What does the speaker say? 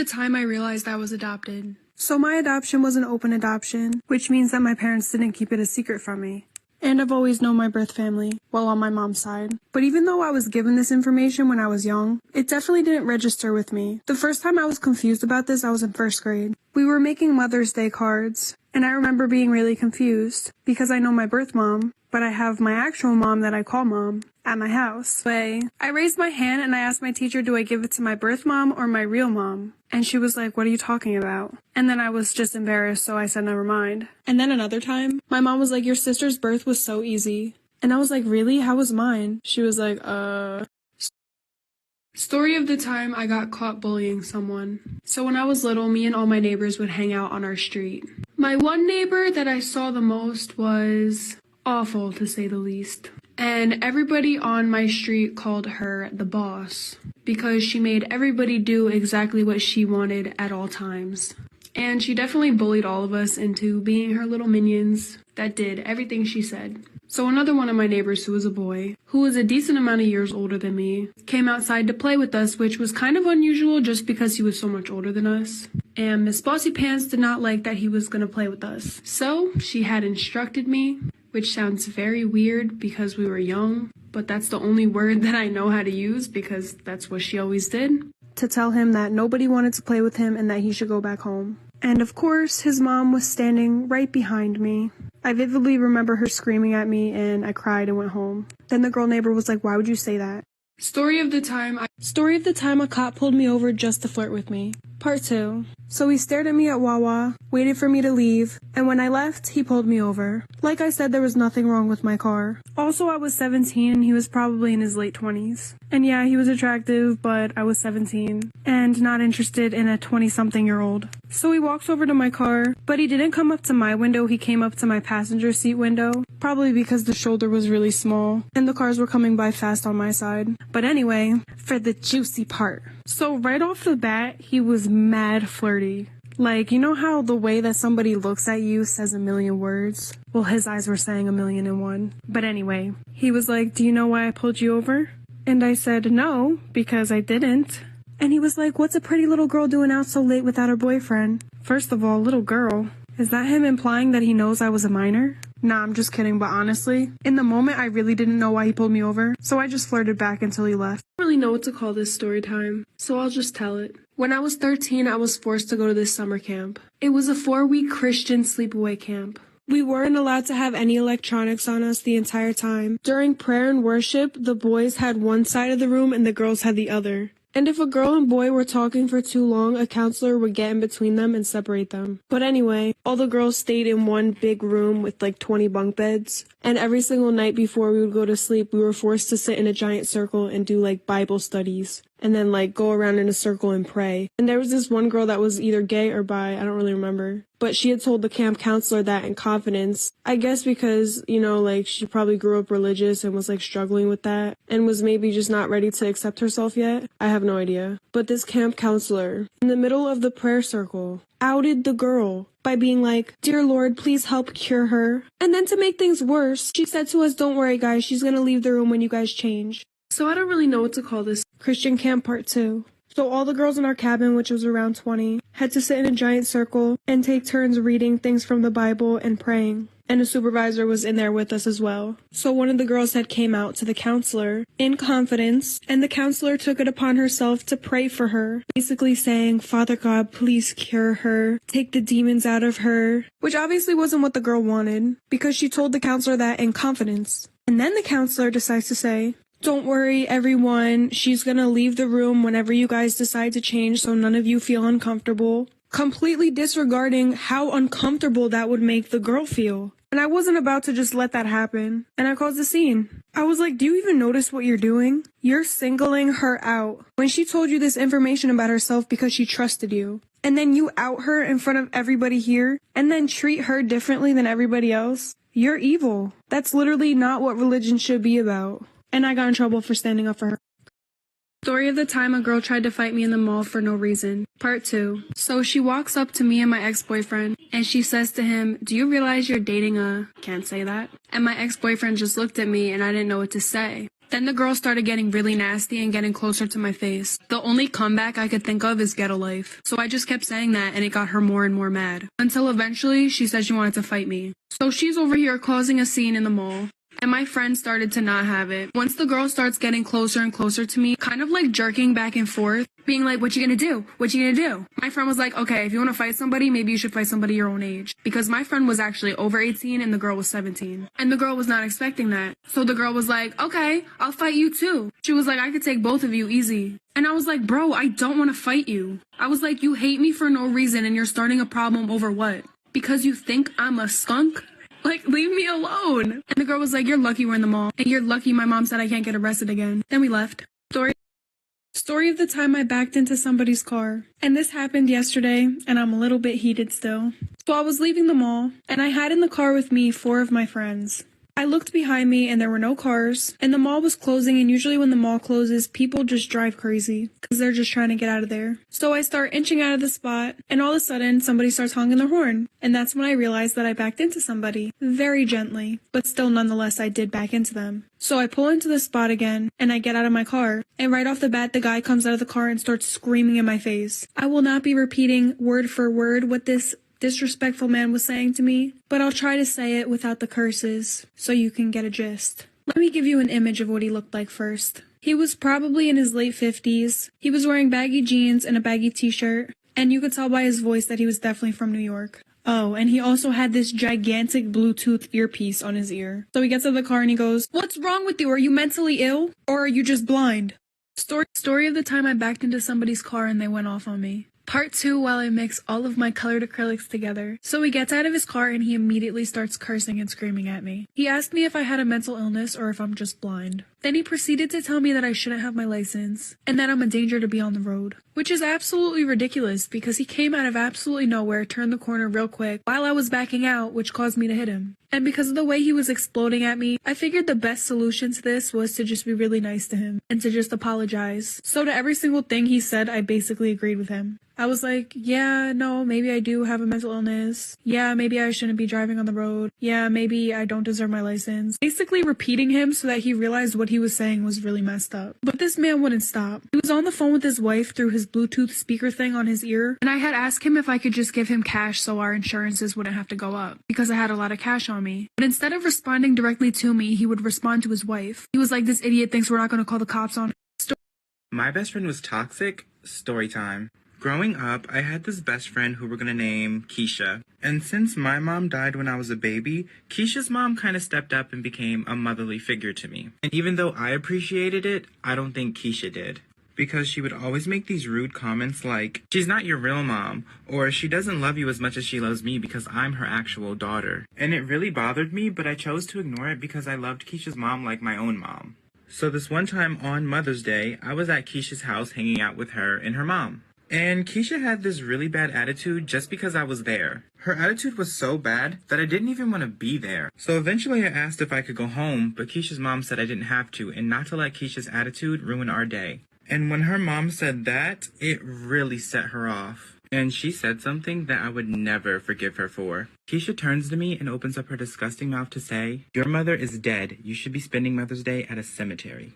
the time I realized I was adopted. So my adoption was an open adoption, which means that my parents didn't keep it a secret from me. And I've always known my birth family, well, on my mom's side. But even though I was given this information when I was young, it definitely didn't register with me. The first time I was confused about this, I was in first grade. We were making Mother's Day cards, and I remember being really confused because I know my birth mom, but I have my actual mom that I call mom at my house. I raised my hand and I asked my teacher, do I give it to my birth mom or my real mom? And she was like, what are you talking about? And then I was just embarrassed, so I said, never mind. And then another time, my mom was like, your sister's birth was so easy. And I was like, really? How was mine? She was like, Story of the time I got caught bullying someone. So when I was little, me and all my neighbors would hang out on our street. My one neighbor that I saw the most was awful, to say the least. And everybody on my street called her the boss because she made everybody do exactly what she wanted at all times. And she definitely bullied all of us into being her little minions that did everything she said. So another one of my neighbors, who was a boy, who was a decent amount of years older than me, came outside to play with us, which was kind of unusual just because he was so much older than us. And Miss Bossy Pants did not like that he was going to play with us. So she had instructed me, which sounds very weird because we were young, but that's the only word that I know how to use because that's what she always did, to tell him that nobody wanted to play with him and that he should go back home. And of course, his mom was standing right behind me. I vividly remember her screaming at me and I cried and went home. Then the girl neighbor was like, why would you say that? Story of the time a cop pulled me over just to flirt with me. Part 2. So he stared at me at Wawa, waited for me to leave, and when I left, he pulled me over. Like I said, there was nothing wrong with my car. Also, I was 17 and he was probably in his late 20s. And yeah, he was attractive, but I was 17 and not interested in a 20-something-year-old. So he walks over to my car, but he didn't come up to my window, he came up to my passenger seat window, probably because the shoulder was really small and the cars were coming by fast on my side. But anyway, for the juicy part. So right off the bat, he was mad flirty. Like, you know how the way that somebody looks at you says a million words? Well, his eyes were saying 1,000,001. But anyway, he was like, do you know why I pulled you over? And I said, no, because I didn't. And he was like, what's a pretty little girl doing out so late without her boyfriend? First of all, little girl. Is that him implying that he knows I was a minor? Nah, I'm just kidding, but honestly, in the moment, I really didn't know why he pulled me over, so I just flirted back until he left. I don't really know what to call this story time, so I'll just tell it. When I was 13, I was forced to go to this summer camp. It was a 4-week Christian sleepaway camp. We weren't allowed to have any electronics on us the entire time. During prayer and worship, the boys had one side of the room and the girls had the other. And if a girl and boy were talking for too long, a counselor would get in between them and separate them. But anyway, all the girls stayed in one big room with like 20 bunk beds. And every single night before we would go to sleep, we were forced to sit in a giant circle and do like Bible studies. And then like go around in a circle and pray. And there was this one girl that was either gay or bi, I don't really remember. But she had told the camp counselor that in confidence. I guess because, you know, like she probably grew up religious and was like struggling with that. And was maybe just not ready to accept herself yet. I have no idea. But this camp counselor, in the middle of the prayer circle, outed the girl by being like, dear Lord, please help cure her. And then to make things worse, she said to us, don't worry guys, she's gonna leave the room when you guys change. So I don't really know what to call this. Christian Camp Part 2. So all the girls in our cabin, which was around 20, had to sit in a giant circle and take turns reading things from the Bible and praying. And a supervisor was in there with us as well. So one of the girls had came out to the counselor in confidence, and the counselor took it upon herself to pray for her, basically saying, Father God, please cure her, take the demons out of her, which obviously wasn't what the girl wanted, because she told the counselor that in confidence. And then the counselor decides to say, don't worry, everyone, she's gonna leave the room whenever you guys decide to change so none of you feel uncomfortable. Completely disregarding how uncomfortable that would make the girl feel. And I wasn't about to just let that happen. And I caused a scene. I was like, do you even notice what you're doing? You're singling her out. When she told you this information about herself because she trusted you. And then you out her in front of everybody here. And then treat her differently than everybody else. You're evil. That's literally not what religion should be about. And I got in trouble for standing up for her. Story of the time a girl tried to fight me in the mall for no reason. Part 2. So she walks up to me and my ex-boyfriend, and she says to him, do you realize you're dating a... can't say that? And my ex-boyfriend just looked at me and I didn't know what to say. Then the girl started getting really nasty and getting closer to my face. The only comeback I could think of is get a life. So I just kept saying that and it got her more and more mad. Until eventually she said she wanted to fight me. So she's over here causing a scene in the mall. And my friend started to not have it. Once the girl starts getting closer and closer to me, kind of like jerking back and forth, being like, what you gonna do? What you gonna do? My friend was like, okay, if you wanna fight somebody, maybe you should fight somebody your own age. Because my friend was actually over 18 and the girl was 17. And the girl was not expecting that. So the girl was like, okay, I'll fight you too. She was like, I could take both of you easy. And I was like, bro, I don't wanna fight you. I was like, you hate me for no reason and you're starting a problem over what? Because you think I'm a skunk? Like, leave me alone. And the girl was like, you're lucky we're in the mall. And you're lucky my mom said I can't get arrested again. Then we left. Story of the time I backed into somebody's car. And this happened yesterday, and I'm a little bit heated still. So I was leaving the mall, and I had in the car with me 4 of my friends. I looked behind me and there were no cars, and the mall was closing, and usually when the mall closes, people just drive crazy because they're just trying to get out of there. So I start inching out of the spot, and all of a sudden, somebody starts honking their horn. And that's when I realized that I backed into somebody. Very gently, but still nonetheless I did back into them. So I pull into the spot again, and I get out of my car, and right off the bat the guy comes out of the car and starts screaming in my face. I will not be repeating word for word what this disrespectful man was saying to me, but I'll try to say it without the curses, so you can get a gist. Let me give you an image of what he looked like first. He was probably in his late 50s. He was wearing baggy jeans and a baggy t-shirt, and you could tell by his voice that he was definitely from New York. Oh, and he also had this gigantic Bluetooth earpiece on his ear. So he gets out of the car and he goes, "What's wrong with you? Are you mentally ill? Or are you just blind?" Story of the time I backed into somebody's car and they went off on me. Part 2 while I mix all of my colored acrylics together. So he gets out of his car and he immediately starts cursing and screaming at me. He asked me if I had a mental illness or if I'm just blind. Then he proceeded to tell me that I shouldn't have my license and that I'm a danger to be on the road. Which is absolutely ridiculous because he came out of absolutely nowhere, turned the corner real quick while I was backing out, which caused me to hit him. And because of the way he was exploding at me, I figured the best solution to this was to just be really nice to him and to just apologize. So to every single thing he said, I basically agreed with him. I was like, yeah, no, maybe I do have a mental illness. Yeah, maybe I shouldn't be driving on the road. Yeah, maybe I don't deserve my license. Basically repeating him so that he realized what he was saying was really messed up. But this man wouldn't stop. He was on the phone with his wife through his Bluetooth speaker thing on his ear, and I had asked him if I could just give him cash so our insurances wouldn't have to go up, because I had a lot of cash on me. But instead of responding directly to me, he would respond to his wife. He was like, "This idiot thinks we're not going to call the cops on her." My best friend was toxic. Story time. Growing up, I had this best friend who we're gonna name Keisha. And since my mom died when I was a baby, Keisha's mom kind of stepped up and became a motherly figure to me. And even though I appreciated it, I don't think Keisha did. Because she would always make these rude comments like, "She's not your real mom," or "She doesn't love you as much as she loves me because I'm her actual daughter." And it really bothered me, but I chose to ignore it because I loved Keisha's mom like my own mom. So this one time on Mother's Day, I was at Keisha's house hanging out with her and her mom. And Keisha had this really bad attitude just because I was there. Her attitude was so bad that I didn't even want to be there. So eventually I asked if I could go home, but Keisha's mom said I didn't have to and not to let Keisha's attitude ruin our day. And when her mom said that, it really set her off. And she said something that I would never forgive her for. Keisha turns to me and opens up her disgusting mouth to say, "Your mother is dead. You should be spending Mother's Day at a cemetery."